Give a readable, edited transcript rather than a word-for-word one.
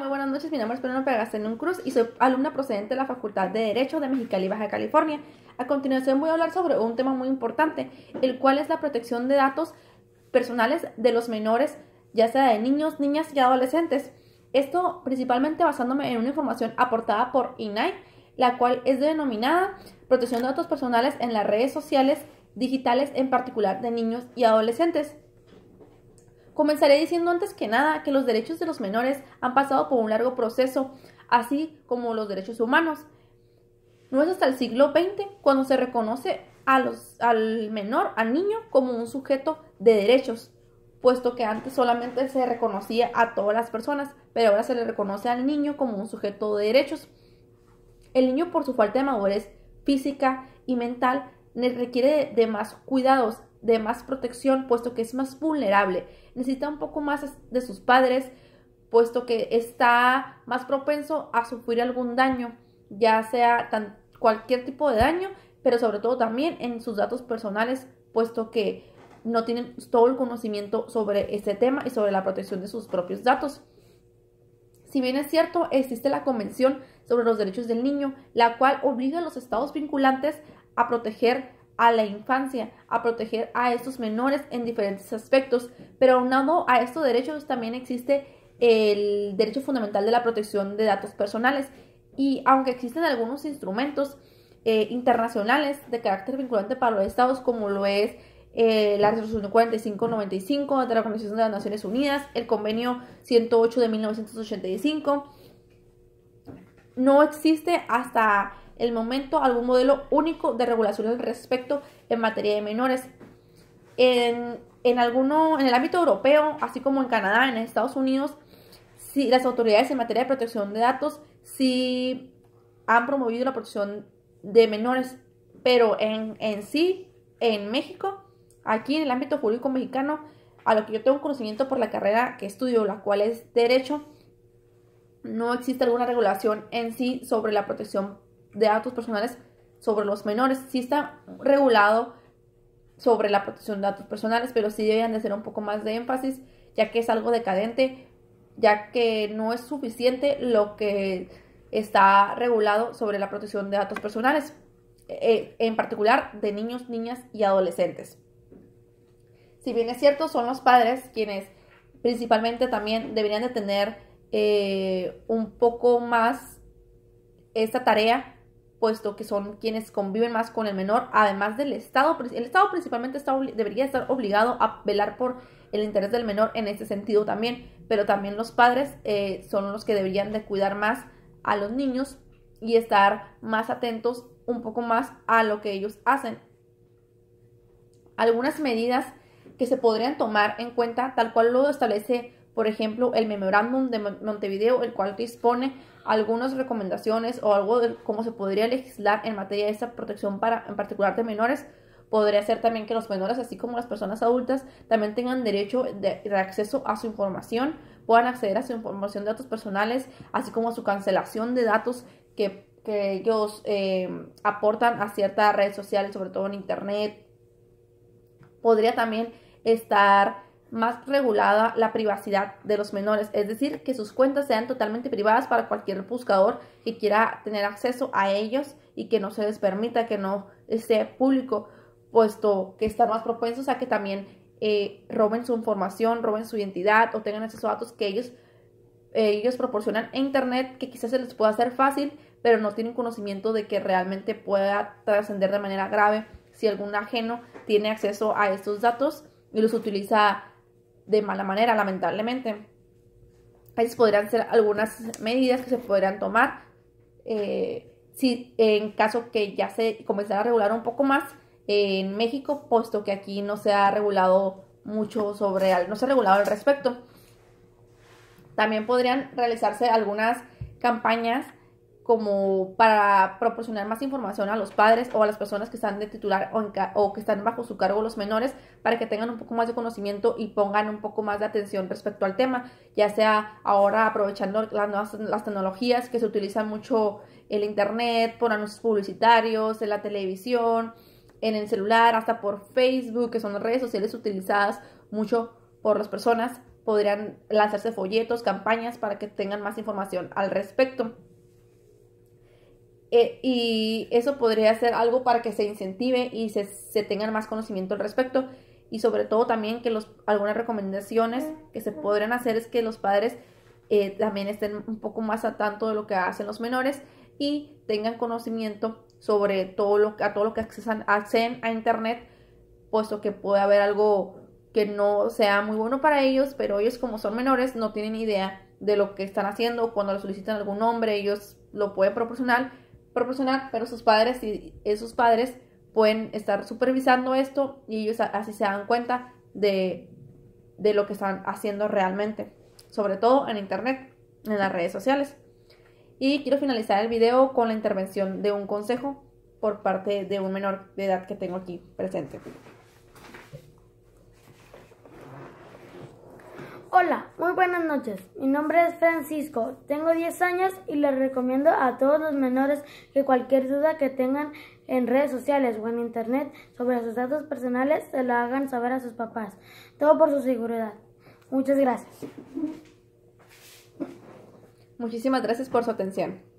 Muy buenas noches, mi nombre es Fernando Pegastenun Cruz y soy alumna procedente de la Facultad de Derecho de Mexicali, Baja California. A continuación voy a hablar sobre un tema muy importante, el cual es la protección de datos personales de los menores, ya sea de niños, niñas y adolescentes. Esto principalmente basándome en una información aportada por INAI, la cual es denominada Protección de datos personales en las redes sociales digitales, en particular de niños y adolescentes. Comenzaré diciendo antes que nada que los derechos de los menores han pasado por un largo proceso, así como los derechos humanos. No es hasta el siglo XX cuando se reconoce al menor, al niño, como un sujeto de derechos, puesto que antes solamente se reconocía a todas las personas, pero ahora se le reconoce al niño como un sujeto de derechos. El niño, por su falta de madurez física y mental, requiere de más cuidados, de más protección, puesto que es más vulnerable. Necesita un poco más de sus padres, puesto que está más propenso a sufrir algún daño, ya sea cualquier tipo de daño, pero sobre todo también en sus datos personales, puesto que no tienen todo el conocimiento sobre este tema y sobre la protección de sus propios datos. Si bien es cierto, existe la Convención sobre los Derechos del Niño, la cual obliga a los estados vinculantes a proteger a la infancia, a proteger a estos menores en diferentes aspectos, pero aunado a estos derechos también existe el derecho fundamental de la protección de datos personales. Y aunque existen algunos instrumentos internacionales de carácter vinculante para los estados, como lo es la resolución 4595 de la Organización de las Naciones Unidas, el convenio 108 de 1985, no existe hasta el momento algún modelo único de regulación al respecto en materia de menores. En el ámbito europeo, así como en Canadá, en Estados Unidos, sí, las autoridades en materia de protección de datos sí han promovido la protección de menores, pero en México, aquí en el ámbito jurídico mexicano, a lo que yo tengo conocimiento por la carrera que estudio, la cual es Derecho, no existe alguna regulación en sí sobre la protección de datos personales sobre los menores. Sí está regulado sobre la protección de datos personales, pero sí deberían de ser un poco más de énfasis, ya que es algo decadente, ya que no es suficiente lo que está regulado sobre la protección de datos personales, en particular de niños, niñas y adolescentes. Si bien es cierto, son los padres quienes principalmente también deberían de tener un poco más esta tarea, puesto que son quienes conviven más con el menor, además del Estado. El Estado principalmente debería estar obligado a velar por el interés del menor en este sentido también, pero también los padres son los que deberían de cuidar más a los niños y estar más atentos un poco más a lo que ellos hacen. Algunas medidas que se podrían tomar en cuenta, tal cual lo establece, por ejemplo, el Memorándum de Montevideo, el cual dispone algunas recomendaciones o algo de cómo se podría legislar en materia de esta protección en particular de menores. Podría ser también que los menores, así como las personas adultas, también tengan derecho de acceso a su información, puedan acceder a su información de datos personales, así como a su cancelación de datos que ellos aportan a ciertas redes sociales, sobre todo en internet. Podría también estar más regulada la privacidad de los menores, es decir, que sus cuentas sean totalmente privadas para cualquier buscador que quiera tener acceso a ellos y que no se les permita que no esté público, puesto que están más propensos a que también roben su información, roben su identidad o tengan acceso a datos que ellos proporcionan en internet, que quizás se les pueda hacer fácil, pero no tienen conocimiento de que realmente pueda trascender de manera grave si algún ajeno tiene acceso a estos datos y los utiliza de mala manera, lamentablemente. Esas podrían ser algunas medidas que se podrían tomar si en caso que ya se comenzara a regular un poco más en México, puesto que aquí no se ha regulado mucho no se ha regulado al respecto. También podrían realizarse algunas campañas como para proporcionar más información a los padres o a las personas que están de titular o que están bajo su cargo los menores, para que tengan un poco más de conocimiento y pongan un poco más de atención respecto al tema, ya sea ahora aprovechando las tecnologías que se utilizan mucho, el internet, por anuncios publicitarios, en la televisión, en el celular, hasta por Facebook, que son las redes sociales utilizadas mucho por las personas podrían lanzarse folletos, campañas para que tengan más información al respecto. Y eso podría ser algo para que se incentive y se tengan más conocimiento al respecto. Y sobre todo también que algunas recomendaciones que se podrían hacer es que los padres también estén un poco más al tanto de lo que hacen los menores y tengan conocimiento sobre a todo lo que acceden a internet, puesto que puede haber algo que no sea muy bueno para ellos, pero ellos, como son menores, no tienen idea de lo que están haciendo. Cuando le solicitan algún nombre, ellos lo pueden proporcionar, pero sus padres y esos padres pueden estar supervisando esto y ellos así se dan cuenta de lo que están haciendo realmente, sobre todo en internet, en las redes sociales. Y quiero finalizar el video con la intervención de un consejo por parte de un menor de edad que tengo aquí presente. Hola, muy buenas noches. Mi nombre es Francisco, tengo 10 años y les recomiendo a todos los menores que cualquier duda que tengan en redes sociales o en internet sobre sus datos personales se lo hagan saber a sus papás. Todo por su seguridad. Muchas gracias. Muchísimas gracias por su atención.